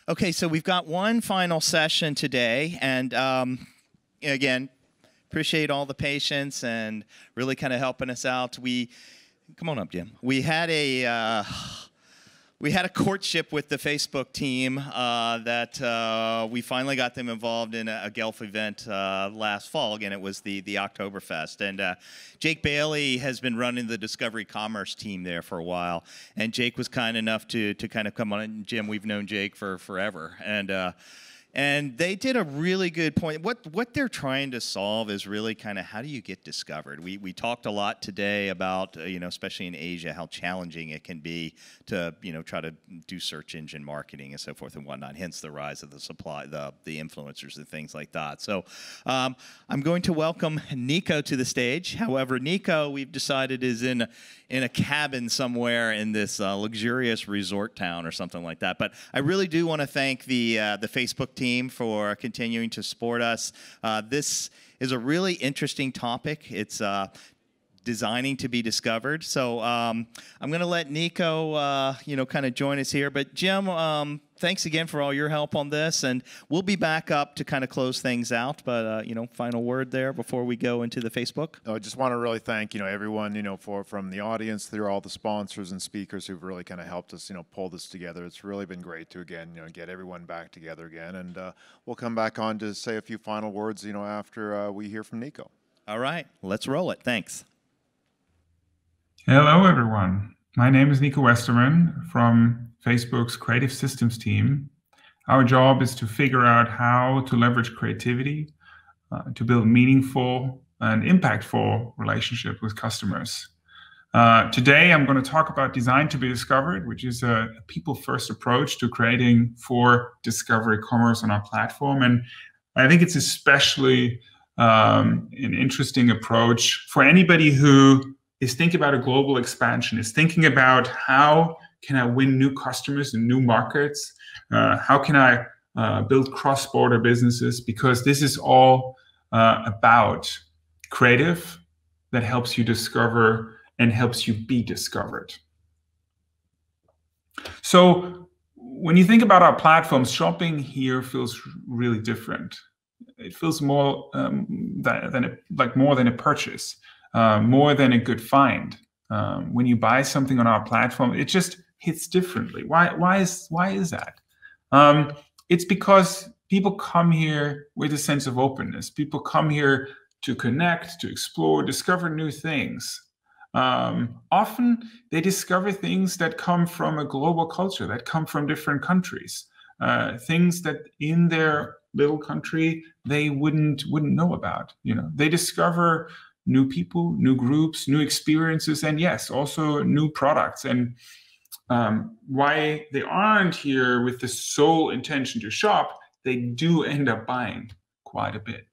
Okay, so we've got one final session today, and again, appreciate all the patience and really kind of helping us out. Come on up, Jim. We had a courtship with the Facebook team that we finally got them involved in a Guelph event last fall. Again, it was the Oktoberfest. And Jake Bailey has been running the Discovery Commerce team there for a while. And Jake was kind enough to kind of come on. And Jim, we've known Jake for forever. And they did a really good point. What they're trying to solve is really kind of how do you get discovered. We talked a lot today about, especially in Asia, how challenging it can be to, try to do search engine marketing and so forth and whatnot, hence the rise of the influencers and things like that. So I'm going to welcome Nico to the stage. However, Nico, we've decided, is in a cabin somewhere in this luxurious resort town or something like that. But I really do want to thank the Facebook team for continuing to support us. This is a really interesting topic. It's designing to be discovered. So I'm going to let Nico, kind of join us here. But Jim, thanks again for all your help on this, and we'll be back up to kind of close things out. But final word there before we go into the Facebook. I just want to really thank everyone from the audience through all the sponsors and speakers who've really kind of helped us pull this together. It's really been great to again get everyone back together again, and we'll come back on to say a few final words after we hear from Nico. All right, let's roll it. Thanks. Hello, everyone. My name is Nico Westerman from Facebook's Creative Systems team. Our job is to figure out how to leverage creativity to build meaningful and impactful relationships with customers. Today, I'm going to talk about Design to be Discovered, which is a people-first approach to creating for discovery commerce on our platform. And I think it's especially an interesting approach for anybody who is thinking about a global expansion, is thinking about how can I win new customers in new markets? How can I build cross-border businesses? Because this is all about creative that helps you discover and helps you be discovered. So when you think about our platforms, shopping here feels really different. It feels more more than a purchase. More than a good find. When you buy something on our platform, it just hits differently. Why is that? It's because people come here with a sense of openness. People come here to connect, to explore, discover new things. Often they discover things that come from a global culture, that come from different countries, things that in their little country they wouldn't know about. They discover new people, new groups, new experiences, and yes, also new products. And why they aren't here with the sole intention to shop, they do end up buying quite a bit.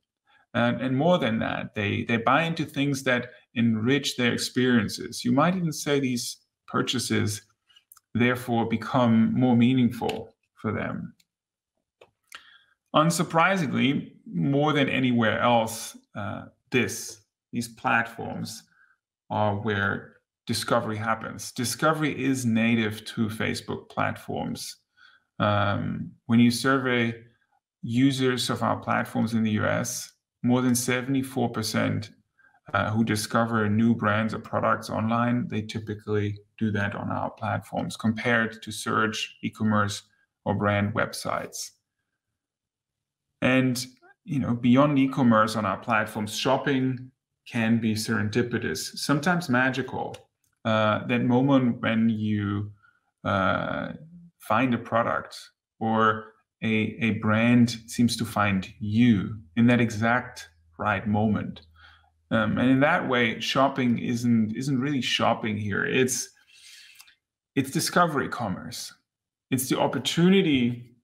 And more than that, they buy into things that enrich their experiences. You might even say these purchases therefore become more meaningful for them. Unsurprisingly, more than anywhere else, these platforms are where discovery happens. Discovery is native to Facebook platforms. When you survey users of our platforms in the US, more than 74% who discover new brands or products online, they typically do that on our platforms compared to search, e-commerce, or brand websites. And beyond e-commerce on our platforms, shopping can be serendipitous, sometimes magical. That moment when you find a product or a brand seems to find you in that exact right moment. And in that way, shopping isn't really shopping here. It's discovery commerce. It's the opportunity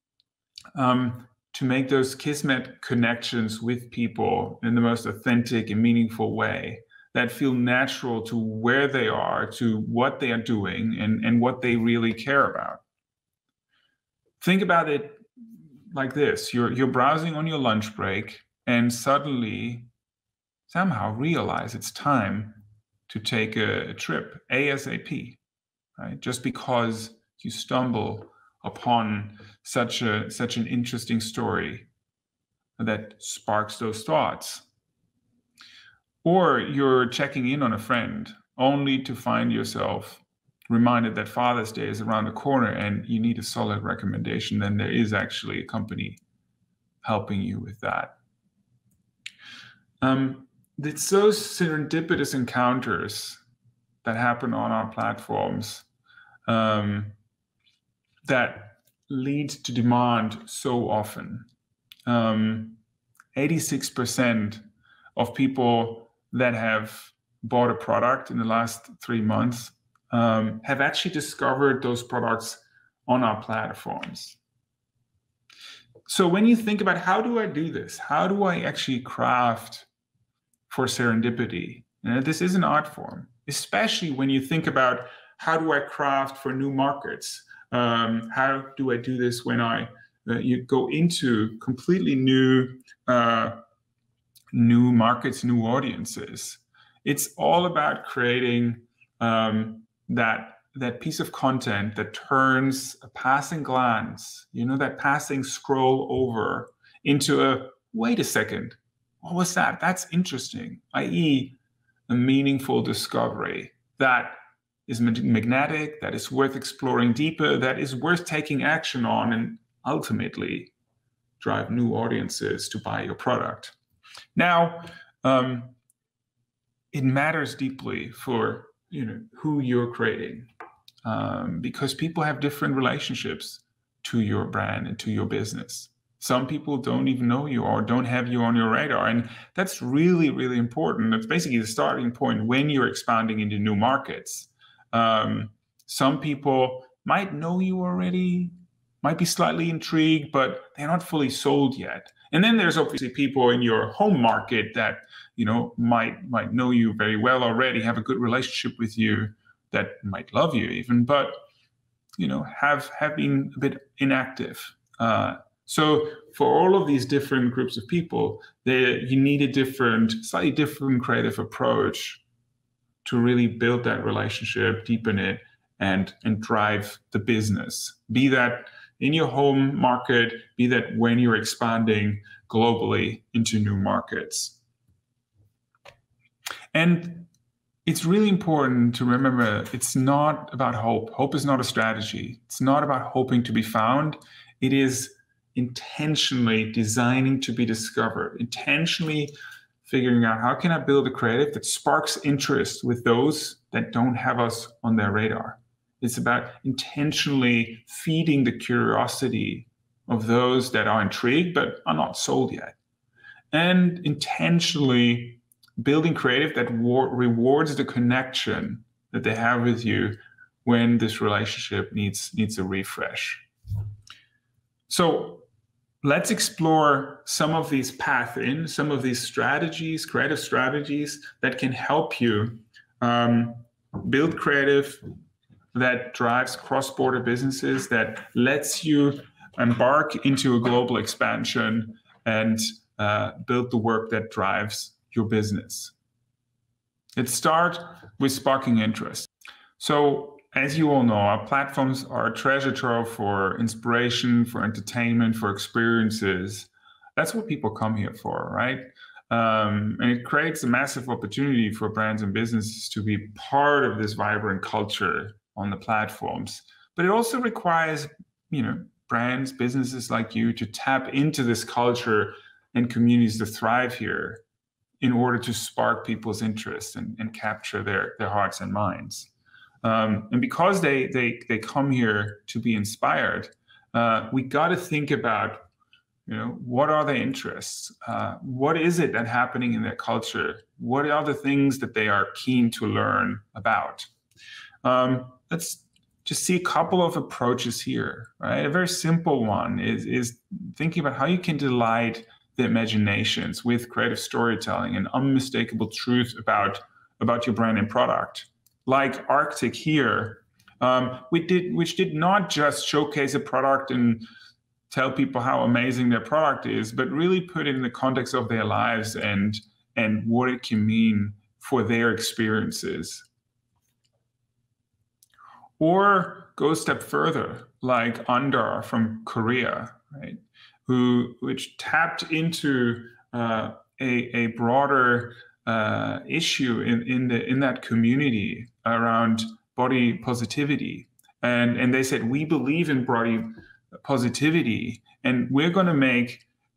to make those kismet connections with people in the most authentic and meaningful way that feel natural to where they are, to what they are doing, and what they really care about. Think about it like this. You're browsing on your lunch break and suddenly somehow realize it's time to take a trip ASAP, right? Just because you stumble upon such an interesting story that sparks those thoughts. Or you're checking in on a friend only to find yourself reminded that Father's Day is around the corner and you need a solid recommendation. Then there is actually a company helping you with that. It's those serendipitous encounters that happen on our platforms that lead to demand so often. 86% of people that have bought a product in the last 3 months have actually discovered those products on our platforms. So when you think about how do I do this? How do I actually craft for serendipity? This is an art form, especially when you think about how do I craft for new markets? How do I do this when you go into completely new markets, new audiences? It's all about creating that piece of content that turns a passing glance, that passing scroll over into a, wait a second, what was that? That's interesting, i.e. a meaningful discovery that is magnetic, that is worth exploring deeper, that is worth taking action on, and ultimately drive new audiences to buy your product. Now, it matters deeply for who you're creating, because people have different relationships to your brand and to your business. Some people don't even know you or don't have you on your radar. And that's really, really important. That's basically the starting point when you're expanding into new markets. Some people might know you already, might be slightly intrigued, but they're not fully sold yet. And then there's obviously people in your home market that, might know you very well already, have a good relationship with you, that might love you even, but, have been a bit inactive. So for all of these different groups of people, you need a slightly different creative approach to really build that relationship, deepen it, and drive the business. Be that in your home market, be that when you're expanding globally into new markets. And it's really important to remember it's not about hope. Hope is not a strategy. It's not about hoping to be found. It is intentionally designing to be discovered, intentionally figuring out how can I build a creative that sparks interest with those that don't have us on their radar. It's about intentionally feeding the curiosity of those that are intrigued but are not sold yet, and intentionally building creative that rewards the connection that they have with you when this relationship needs a refresh. So let's explore some of these some of these strategies, creative strategies that can help you build creative that drives cross-border businesses, that lets you embark into a global expansion and build the work that drives your business. Let's start with sparking interest. So as you all know, our platforms are a treasure trove for inspiration, for entertainment, for experiences. That's what people come here for, right? And it creates a massive opportunity for brands and businesses to be part of this vibrant culture on the platforms. But it also requires, brands, businesses like you to tap into this culture and communities to thrive here in order to spark people's interest and capture their hearts and minds. And because they come here to be inspired, we got to think about, what are their interests? What is it that's happening in their culture? What are the things that they are keen to learn about? Let's just see a couple of approaches here, right? A very simple one is thinking about how you can delight the imaginations with creative storytelling and unmistakable truth about your brand and product. Like Arctic here, which did not just showcase a product and tell people how amazing their product is, but really put it in the context of their lives and what it can mean for their experiences. Or go a step further, like Andar from Korea, right? Which tapped into a broader issue in that community around body positivity, and they said, we believe in body positivity, and we're going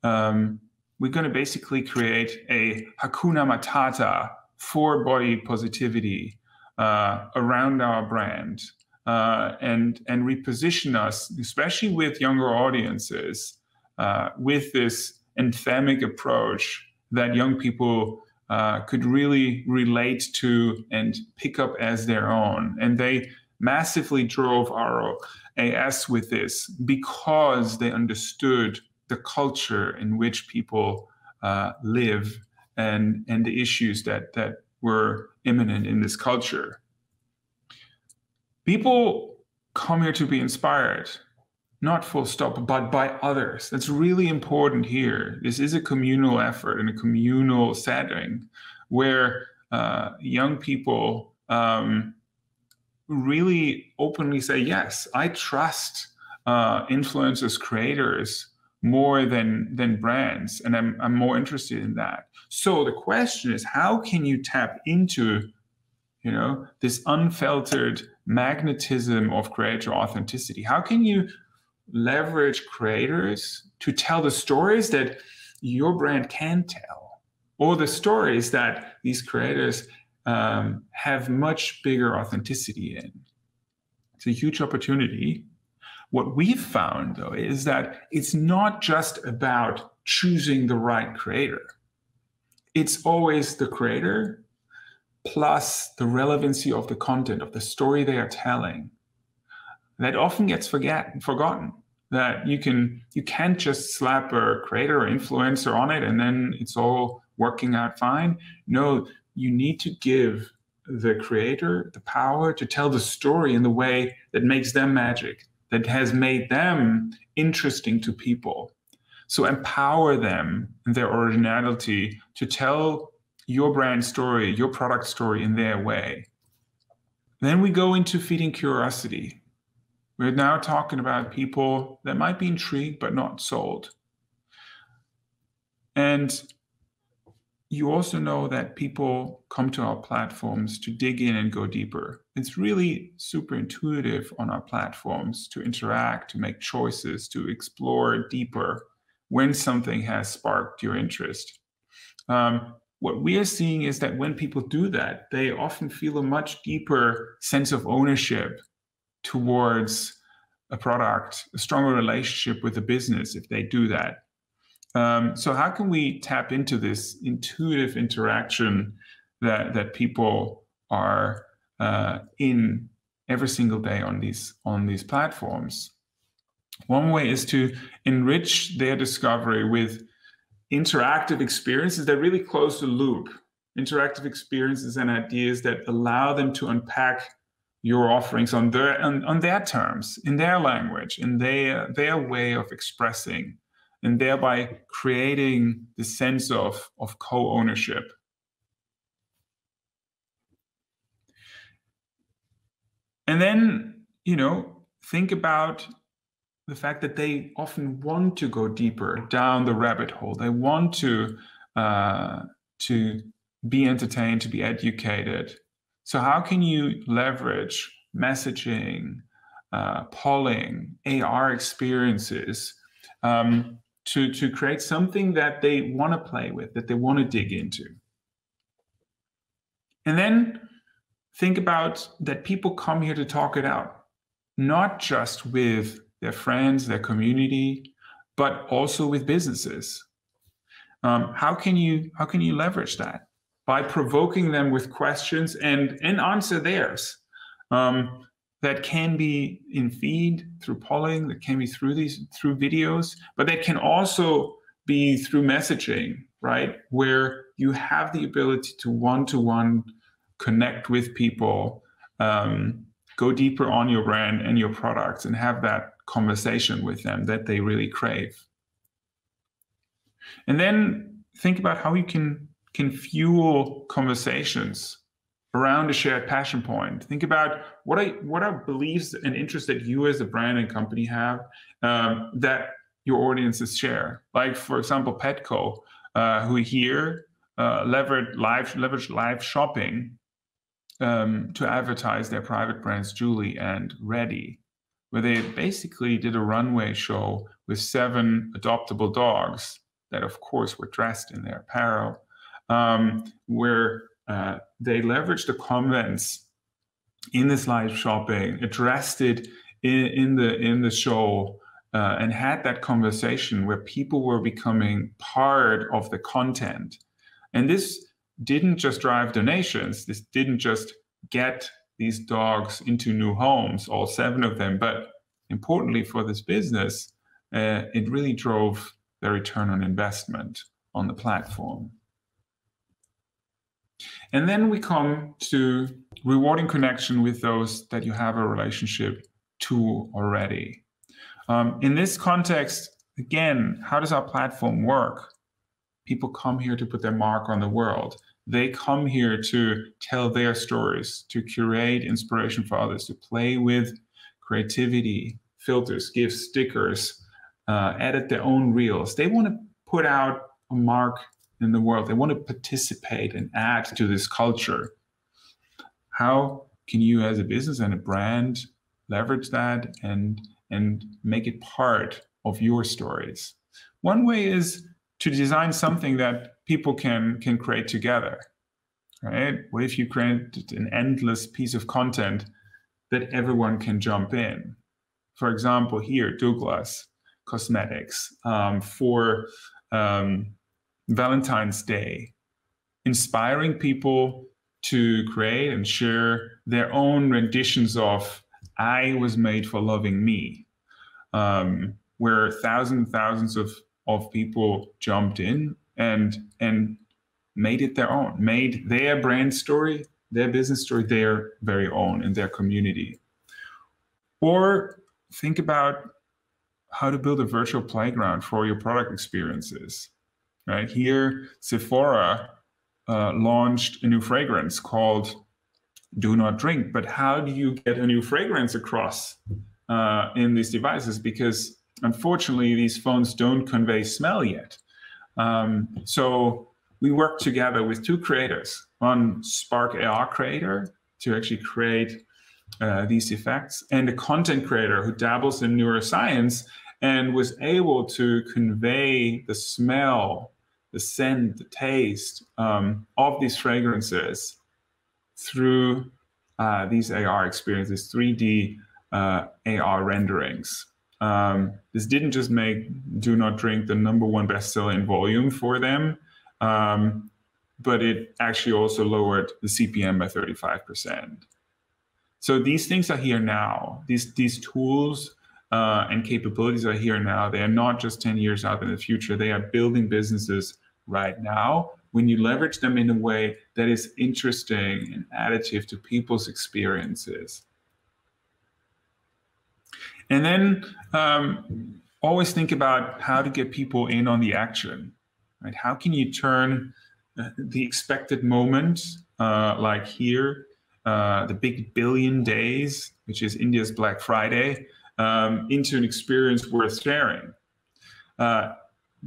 to basically create a Hakuna Matata for body positivity around our brand, and reposition us, especially with younger audiences, with this anthemic approach that young people could really relate to and pick up as their own. And they massively drove ROAS with this because they understood the culture in which people live and the issues that were imminent in this culture. People come here to be inspired, not full stop, but by others. That's really important here. This is a communal effort in a communal setting where young people really openly say, yes, I trust influencers, creators more than brands, and I'm more interested in that. So the question is, how can you tap into this unfiltered magnetism of creator authenticity? How can you leverage creators to tell the stories that your brand can tell, or the stories that these creators have much bigger authenticity in? It's a huge opportunity. What we've found, though, is that it's not just about choosing the right creator. It's always the creator plus the relevancy of the content, of the story they are telling. That often gets forgotten. That you can't just slap a creator or influencer on it and then it's all working out fine. No, you need to give the creator the power to tell the story in the way that makes them magic, that has made them interesting to people. So empower them in their originality to tell your brand story, your product story in their way. Then we go into feeding curiosity. We're now talking about people that might be intrigued but not sold. And you also know that people come to our platforms to dig in and go deeper. It's really super intuitive on our platforms to interact, to make choices, to explore deeper when something has sparked your interest. What we are seeing is that when people do that, they often feel a much deeper sense of ownership towards a product, a stronger relationship with the business if they do that. So how can we tap into this intuitive interaction that people are in every single day on these platforms? One way is to enrich their discovery with interactive experiences that really close the loop. Interactive experiences and ideas that allow them to unpack your offerings on their terms, in their language, in their way of expressing, and thereby creating the sense of co-ownership. And then, think about the fact that they often want to go deeper down the rabbit hole. They want to be entertained, to be educated. So how can you leverage messaging, polling, AR experiences to create something that they want to play with, that they want to dig into? And then think about that people come here to talk it out, not just with their friends, their community, but also with businesses. How can you leverage that? By provoking them with questions and answer theirs. That can be in feed, through polling, that can be through videos, but that can also be through messaging, right? Where you have the ability to one-to-one connect with people, go deeper on your brand and your products, and have that conversation with them that they really crave. And then think about how you can fuel conversations around a shared passion point. Think about what are beliefs and interests that you as a brand and company have that your audiences share. Like, for example, Petco, who here leveraged live shopping to advertise their private brands, Julie and Reddy, where they basically did a runway show with 7 adoptable dogs that, of course, were dressed in their apparel, where they leveraged the comments in this live shopping, addressed it in the show, and had that conversation where people were becoming part of the content. And this didn't just drive donations. This didn't just get these dogs into new homes, all 7 of them, but importantly for this business, it really drove the return on investment on the platform. And then we come to rewarding connection with those that you have a relationship to already. In this context, again, how does our platform work? People come here to put their mark on the world. They come here to tell their stories, to curate inspiration for others, to play with creativity, filters, give stickers, edit their own reels. They want to put out a mark in the world. They want to participate and add to this culture. How can you as a business and a brand leverage that and make it part of your stories? One way is to design something that people can create together, right? What if you create an endless piece of content that everyone can jump in? For example, here, Douglas Cosmetics for Valentine's Day, inspiring people to create and share their own renditions of I was made for loving me, where thousands of people jumped in and made it their own, made their brand story, their business story, their very own in their community. Or think about how to build a virtual playground for your product experiences. Right here, Sephora launched a new fragrance called Do Not Drink. But how do you get a new fragrance across in these devices? Because unfortunately, these phones don't convey smell yet. So we worked together with 2 creators, one Spark AR creator to actually create these effects, and a content creator who dabbles in neuroscience and was able to convey the smell, the scent, the taste of these fragrances through these AR experiences, 3D AR renderings. This didn't just make Do Not Drink the #1 bestseller in volume for them, but it actually also lowered the CPM by 35%. So these things are here now. These tools and capabilities are here now. They are not just 10 years out in the future. They are building businesses right now when you leverage them in a way that is interesting and additive to people's experiences. And then always think about how to get people in on the action, right? How can you turn the expected moment, like here, the big billion days, which is India's Black Friday, into an experience worth sharing?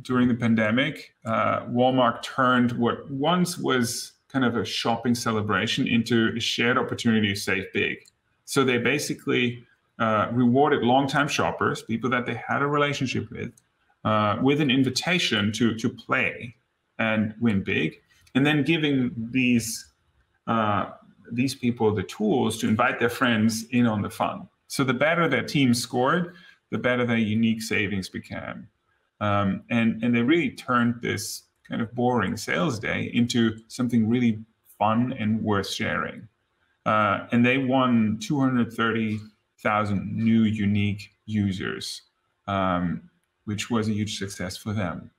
During the pandemic, Walmart turned what once was kind of a shopping celebration into a shared opportunity to save big. So they basically rewarded longtime shoppers, people that they had a relationship with an invitation to play and win big, and then giving these people the tools to invite their friends in on the fun. So the better their team scored, the better their unique savings became. And they really turned this kind of boring sales day into something really fun and worth sharing. And they won 230,000 new unique users, which was a huge success for them.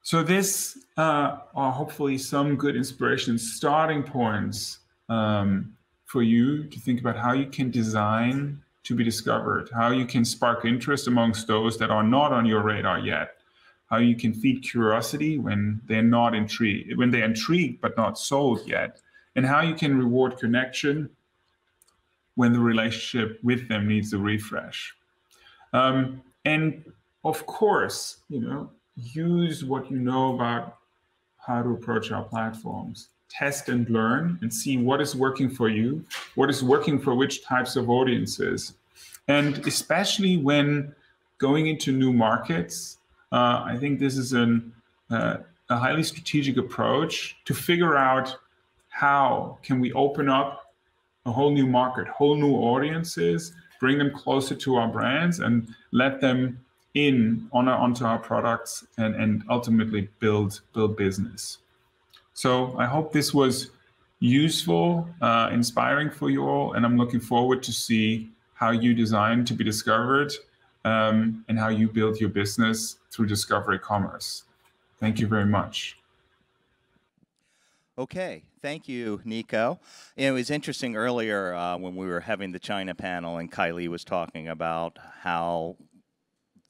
So this are hopefully some good inspiration starting points for you to think about how you can design to be discovered, how you can spark interest amongst those that are not on your radar yet. how you can feed curiosity when they're not intrigued, when they're intrigued but not sold yet, and how you can reward connection when the relationship with them needs a refresh. And of course, use what you know about how to approach our platforms. Test and learn and see what is working for you, what is working for which types of audiences. And especially when going into new markets, I think this is a highly strategic approach to figure out how can we open up a whole new market, whole new audiences, bring them closer to our brands and let them onto our products and ultimately build business. So I hope this was useful, inspiring for you all, and I'm looking forward to see how you design to be discovered and how you build your business through discovery commerce. Thank you very much. Okay, thank you, Nico. It was interesting earlier when we were having the China panel and Kylie was talking about how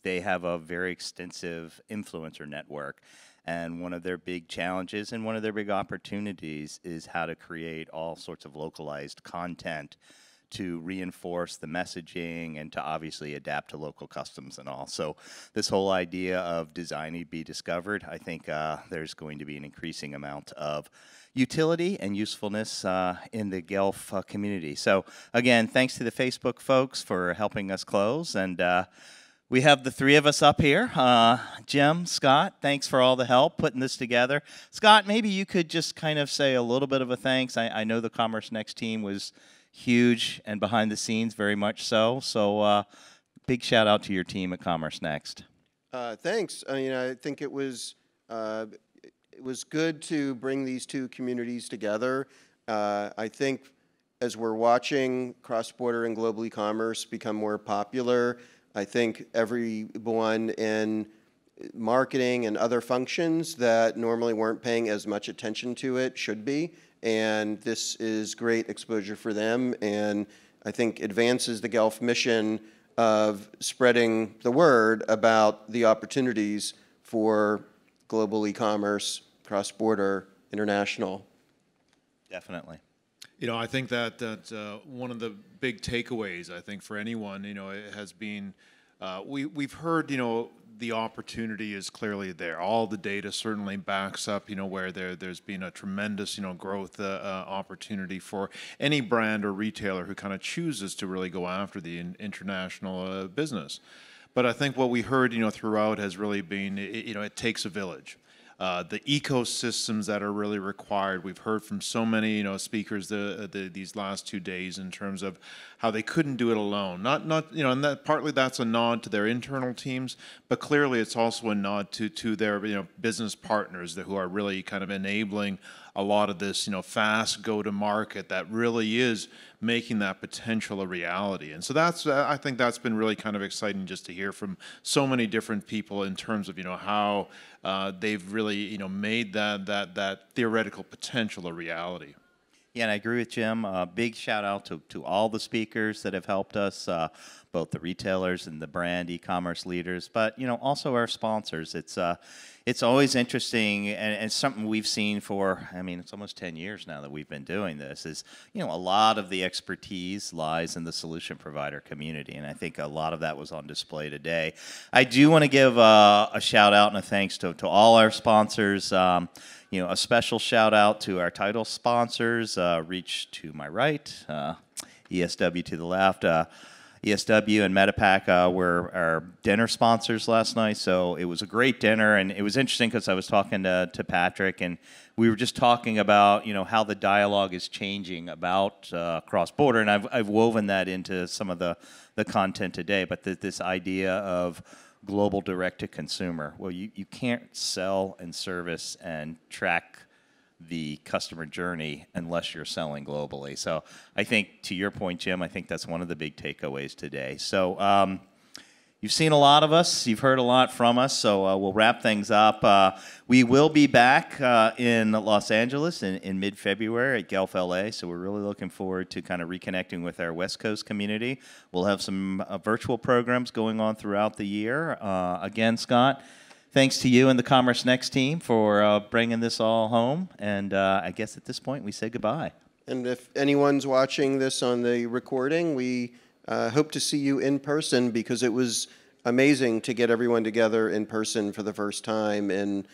they have a very extensive influencer network. And one of their big challenges and one of their big opportunities is how to create all sorts of localized content to reinforce the messaging and to obviously adapt to local customs and all. So this whole idea of designing to be discovered, I think there's going to be an increasing amount of utility and usefulness in the Guelph community. So again, thanks to the Facebook folks for helping us close. And we have the three of us up here. Jim, Scott, thanks for all the help putting this together. Scott, maybe you could just kind of say a little bit of a thanks. I know the Commerce Next team was huge and behind the scenes, very much so. So big shout out to your team at Commerce Next. Thanks. I think it was good to bring these two communities together. I think as we're watching cross-border and global e-commerce become more popular, I think everyone in marketing and other functions that normally weren't paying as much attention to it should be. And this is great exposure for them, and I think advances the Guelph mission of spreading the word about the opportunities for global e-commerce, cross-border, international. Definitely. I think that one of the big takeaways, I think, for anyone, it has been, we've heard, the opportunity is clearly there. All the data certainly backs up, where there's been a tremendous, growth opportunity for any brand or retailer who kind of chooses to really go after the international business. But I think what we heard, throughout has really been, it takes a village. The ecosystems that are really required. We've heard from so many, speakers these last 2 days in terms of how they couldn't do it alone. And that partly that's a nod to their internal teams, but clearly it's also a nod to their business partners who are really kind of enabling a lot of this fast go-to-market that really is making that potential a reality. And so I think that's been really kind of exciting just to hear from so many different people in terms of how they've really made that theoretical potential a reality. Yeah, and I agree with Jim. Big shout out to all the speakers that have helped us, both the retailers and the brand e-commerce leaders, but also our sponsors. It's always interesting, and something we've seen for, it's almost 10 years now that we've been doing this, is, a lot of the expertise lies in the solution provider community, and I think a lot of that was on display today. I do want to give a shout out and a thanks to all our sponsors. A special shout out to our title sponsors, Reach to my right, ESW to the left. ESW and Metapack were our dinner sponsors last night, so it was a great dinner, and it was interesting because I was talking to Patrick, and we were just talking about how the dialogue is changing about cross-border, and I've woven that into some of the content today, but this idea of global direct-to-consumer. Well, you can't sell and service and track the customer journey unless you're selling globally. So I think, to your point, Jim, I think that's one of the big takeaways today. So you've seen a lot of us. You've heard a lot from us. So we'll wrap things up. We will be back in Los Angeles in mid-February at Guelph, LA. So we're really looking forward to kind of reconnecting with our West Coast community. We'll have some virtual programs going on throughout the year. Again, Scott, Thanks to you and the Commerce Next team for bringing this all home. And I guess at this point we say goodbye. And if anyone's watching this on the recording, we hope to see you in person, because it was amazing to get everyone together in person for the first time in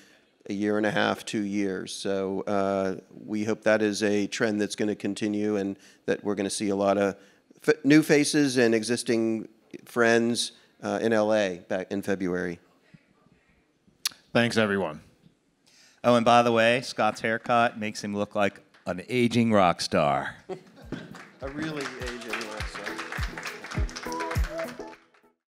a year and a half, 2 years. So we hope that is a trend that's going to continue, and that we're going to see a lot of new faces and existing friends in LA back in February. Thanks, everyone. Oh, and by the way, Scott's haircut makes him look like an aging rock star. A really aging.